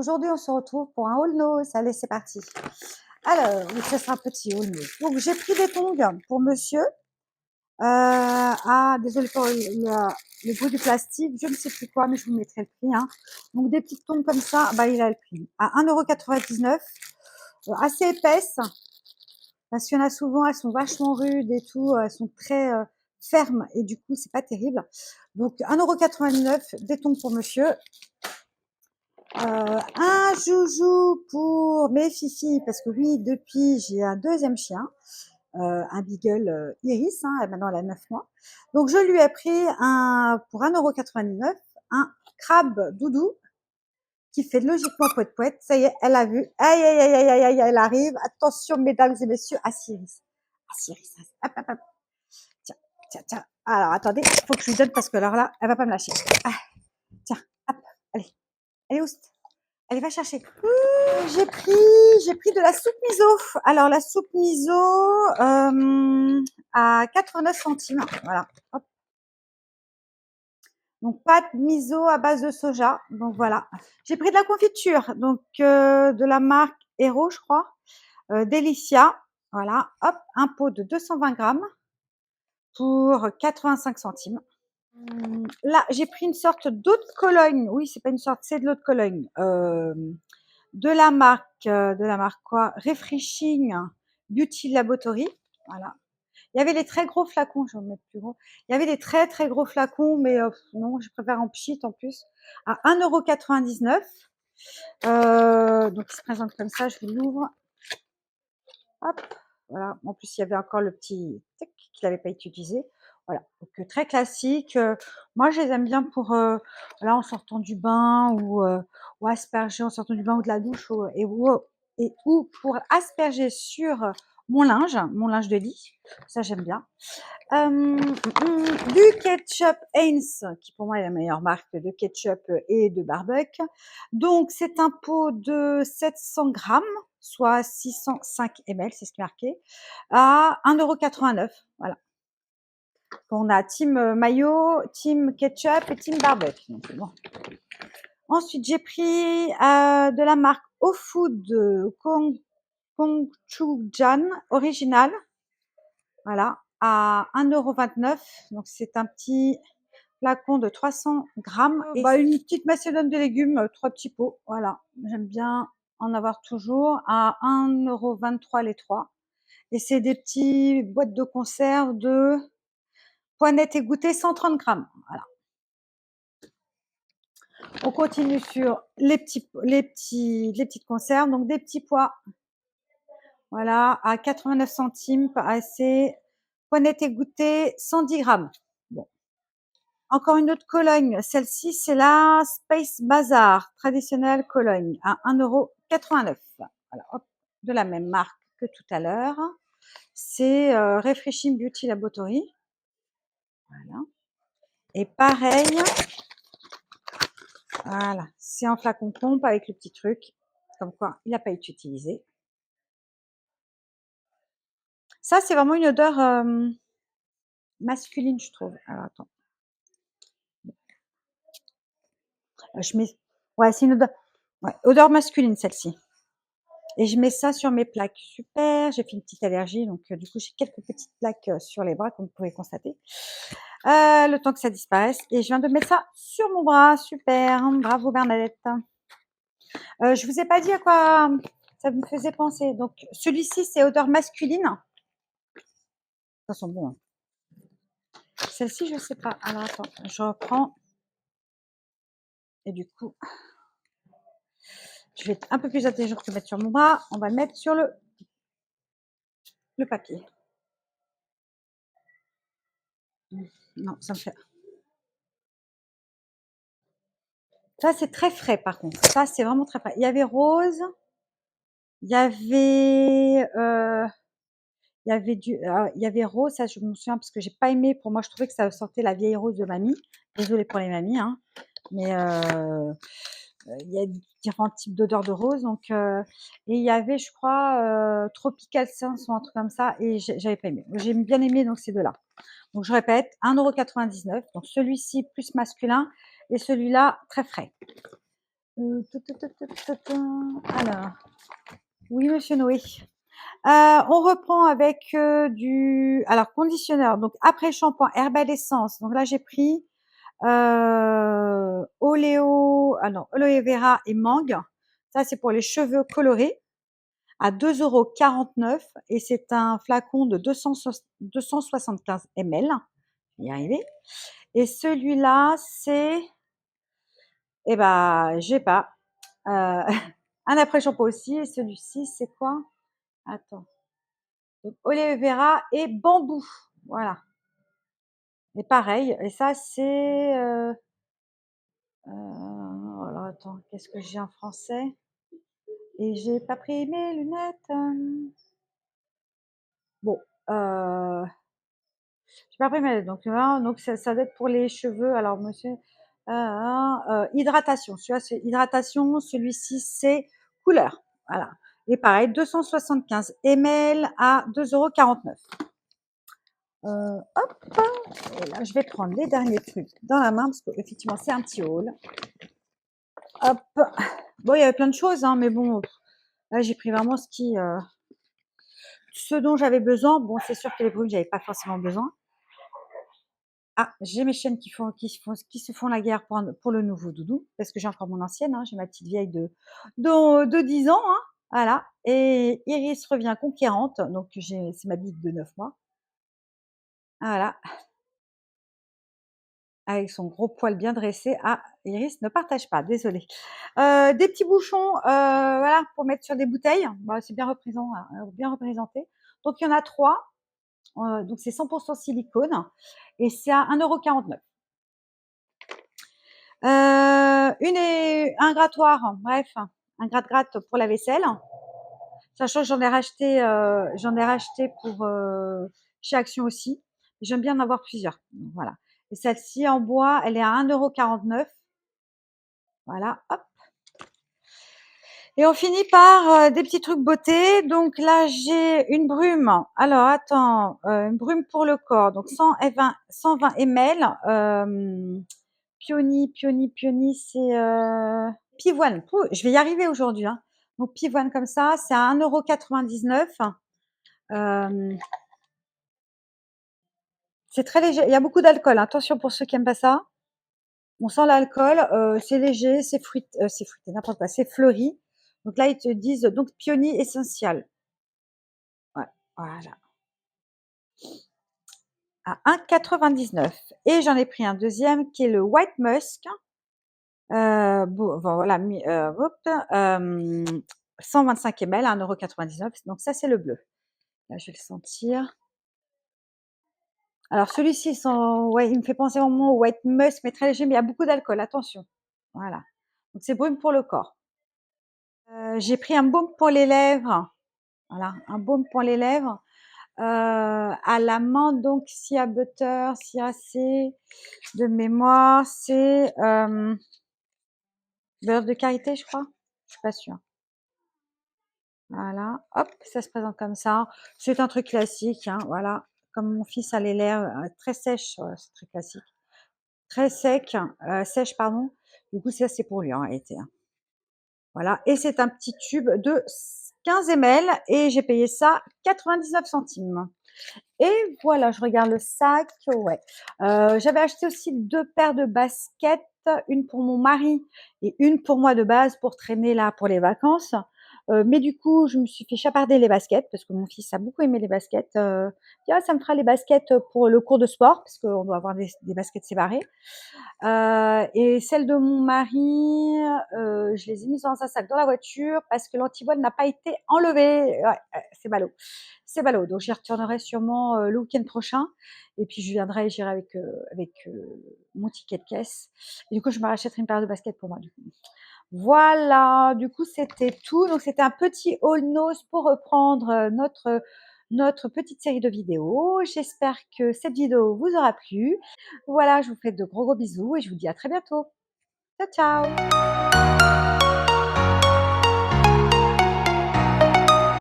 aujourd'hui, on se retrouve pour un haul nose. Allez, c'est parti. Alors, oui, ça sera un petit haul nose. Donc, j'ai pris des tongs pour monsieur. Désolé pour le bruit du plastique, je ne sais plus quoi, mais je vous mettrai le prix. Hein. Donc, des petites tongs comme ça, bah, il a le prix. À 1,99 €, assez épaisse. Parce qu'il y en a souvent, elles sont vachement rudes et tout, elles sont très fermes et du coup, c'est pas terrible. Donc, 1,99 € des tongs pour monsieur. Un joujou pour mes fifis, parce que oui, depuis, j'ai un deuxième chien, un beagle Iris, hein, maintenant elle a 9 mois. Donc, je lui ai pris pour 1,99 € un crabe doudou qui fait logiquement poète-poète. Ça y est, elle a vu. Aïe, aïe, aïe, aïe, aïe, aïe, elle arrive. Attention, mesdames et messieurs, à Iris. Iris, hop, hop, hop. Tiens, tiens, tiens. Alors, attendez, il faut que je lui donne parce que alors là, elle va pas me lâcher. Ah, tiens, hop, allez. Allez, oust. Allez, va chercher. J'ai pris de la soupe miso. Alors, la soupe miso à 89 centimes. Voilà. Hop. Donc, pâte miso à base de soja. Donc, voilà. J'ai pris de la confiture. Donc, de la marque Hero, je crois. Delicia. Voilà. Hop. Un pot de 220 grammes pour 85 centimes. Là, j'ai pris une sorte d'eau de Cologne. Oui, c'est pas une sorte, c'est de l'eau de Cologne. De la marque quoi? Refreshing Beauty Laboratory. Voilà. Il y avait les très gros flacons, je vais en mettre plus gros. Il y avait des très très gros flacons, mais non, je préfère en pchit en plus. À 1,99 €. Donc, il se présente comme ça, je vous l'ouvre. Hop, voilà. En plus, il y avait encore le petit tic qu'il n'avait pas utilisé. Voilà, donc très classique. Moi, je les aime bien pour voilà, en sortant du bain ou asperger en sortant du bain ou de la douche ou pour asperger sur mon linge de lit. Ça, j'aime bien. Du ketchup Heinz, qui pour moi est la meilleure marque de ketchup et de barbecue. Donc, c'est un pot de 700 grammes, soit 605 ml, c'est ce qui est marqué, à 1,89 €. Voilà. On a team mayo, team ketchup et team barbecue. Donc, bon. Ensuite, j'ai pris de la marque Ofood Kongchujan original. Voilà, à 1,29 €. Donc, c'est un petit flacon de 300 grammes. Et une petite macédoine de légumes, 3 petits pots. Voilà, j'aime bien en avoir toujours à 1,23 € les 3. Et c'est des petits boîtes de conserve de poinettes égouttées, 130 grammes. Voilà. On continue sur les petites conserves, donc des petits pois. Voilà, à 89 centimes, pas assez. Poinettes égouttées, 110 grammes. Bon. Encore une autre Cologne. Celle-ci, c'est la Space Bazaar traditionnelle Cologne à 1,89 €. Voilà, hop, de la même marque que tout à l'heure. C'est Refreshing Beauty Laboratory. Voilà. Et pareil, voilà, c'est en flacon pompe avec le petit truc, comme quoi il n'a pas été utilisé. Ça, c'est vraiment une odeur masculine, je trouve. Alors, attends. Je mets... Ouais, c'est une odeur... Ouais, odeur masculine, celle-ci. Et je mets ça sur mes plaques. Super, j'ai fait une petite allergie, donc du coup, j'ai quelques petites plaques sur les bras, comme vous pouvez constater. Le temps que ça disparaisse. Et je viens de mettre ça sur mon bras. Super, bravo Bernadette. Je vous ai pas dit à quoi ça me faisait penser. Donc, celui-ci, c'est odeur masculine. Ça sent bon. Hein. Celle-ci, je sais pas. Alors, attends, je reprends. Et du coup, je vais être un peu plus intelligente que mettre sur mon bras. On va le mettre sur le papier. Non, ça me fait... Ça, c'est très frais, par contre. Ça, c'est vraiment très frais. Il y avait rose. Il y avait... il y avait rose, ça je me souviens parce que j'ai pas aimé. Pour moi, je trouvais que ça sortait la vieille rose de mamie. Désolée pour les mamies, hein. Mais il y a différents types d'odeurs de rose. Donc, et il y avait, je crois, Tropical Sense ou un truc comme ça. Et j'avais pas aimé. J'ai bien aimé, donc ces deux-là. Donc, je répète, 1,99 €. Donc, celui-ci plus masculin et celui-là très frais. Alors, oui, monsieur Noé. On reprend avec alors conditionneur, donc après shampoing, herbal essence. Donc là, j'ai pris oléo, aloe vera et mangue. Ça, c'est pour les cheveux colorés à 2,49 € et c'est un flacon de 275 ml. Je vais y arriver. Et celui-là, c'est, eh ben, j'ai pas. Un après-shampoing aussi. Et celui-ci, c'est quoi? Attends. Donc, aloe vera et bambou. Voilà. Et pareil. Et ça, c'est. Alors, attends. Qu'est-ce que j'ai en français? Et j'ai pas pris mes lunettes. Bon. J'ai pas pris mes lunettes. Donc ça doit être pour les cheveux. Alors, monsieur. Hydratation. Celui-là, c'est hydratation. Celui-ci, c'est couleur. Voilà. Et pareil, 275 ml à 2,49 €. Hop, et là, je vais prendre les derniers trucs dans la main parce qu'effectivement, c'est un petit haul. Hop. Bon, il y avait plein de choses, hein, mais bon, là, j'ai pris vraiment ce dont j'avais besoin. Bon, c'est sûr que les brumes, j'avais pas forcément besoin. Ah, j'ai mes chaînes qui se font la guerre pour le nouveau doudou, parce que j'ai encore mon ancienne, hein, j'ai ma petite vieille de 10 ans, hein, voilà. Et Iris revient conquérante, donc c'est ma bite de 9 mois. Voilà, avec son gros poil bien dressé. Ah, Iris ne partage pas, désolée. Des petits bouchons, voilà, pour mettre sur des bouteilles. Bah, c'est bien représenté. Donc il y en a 3, donc c'est 100 % silicone et c'est à 1,49 €. Un grattoir, bref, un gratte-gratte pour la vaisselle. Sachant que j'en ai racheté pour chez Action aussi. J'aime bien en avoir plusieurs. Donc, voilà. Et celle-ci en bois, elle est à 1,49 €. Voilà, hop. Et on finit par des petits trucs beauté. Donc là, j'ai une brume. Alors attends, une brume pour le corps. Donc 120 ml. Pioni, c'est pivoine. Je vais y arriver aujourd'hui, hein. Donc pivoine comme ça, c'est à 1,99 €. C'est très léger. Il y a beaucoup d'alcool. Attention pour ceux qui aiment pas ça. On sent l'alcool. C'est léger, c'est fruité, n'importe quoi. C'est fleuri. Donc là, ils te disent donc Pioni essential. Ouais, voilà. À 1,99 €. Et j'en ai pris un deuxième qui est le White Musk. Bon, voilà, 125 ml à 1,99 €. Donc ça, c'est le bleu. Là, je vais le sentir. Alors celui-ci, ouais, il me fait penser vraiment au White Musk, mais très léger, mais il y a beaucoup d'alcool, attention. Voilà. Donc c'est brume pour le corps. J'ai pris un baume pour les lèvres. Voilà, un baume pour les lèvres. À l'amande, donc Sia Butter, Sia-C, de mémoire, c'est beurre de karité, je crois. Je suis pas sûre. Voilà, hop, ça se présente comme ça. C'est un truc classique, hein, voilà. Comme mon fils a les lèvres très sèches, c'est très classique. Très sèche, pardon. Du coup, ça, c'est pour lui en réalité, hein. Voilà, et c'est un petit tube de 15 ml et j'ai payé ça 99 centimes. Et voilà, je regarde le sac, ouais. J'avais acheté aussi 2 paires de baskets, une pour mon mari et une pour moi de base pour traîner là pour les vacances. Mais du coup, je me suis fait chaparder les baskets parce que mon fils a beaucoup aimé les baskets. Il dit: «Ah, ça me fera les baskets pour le cours de sport», parce qu'on doit avoir des baskets séparées. Et celles de mon mari, je les ai mises dans un sac dans la voiture parce que l'antivoile n'a pas été enlevé. Ouais, c'est ballot. C'est ballot. Donc j'y retournerai sûrement, le week-end prochain et puis j'irai avec mon ticket de caisse et du coup, je me rachèterai une paire de baskets pour moi, du coup. Voilà, du coup, c'était tout. Donc c'était un petit haul nose pour reprendre, notre petite série de vidéos. J'espère que cette vidéo vous aura plu. Voilà, je vous fais de gros bisous et je vous dis à très bientôt. Ciao, ciao!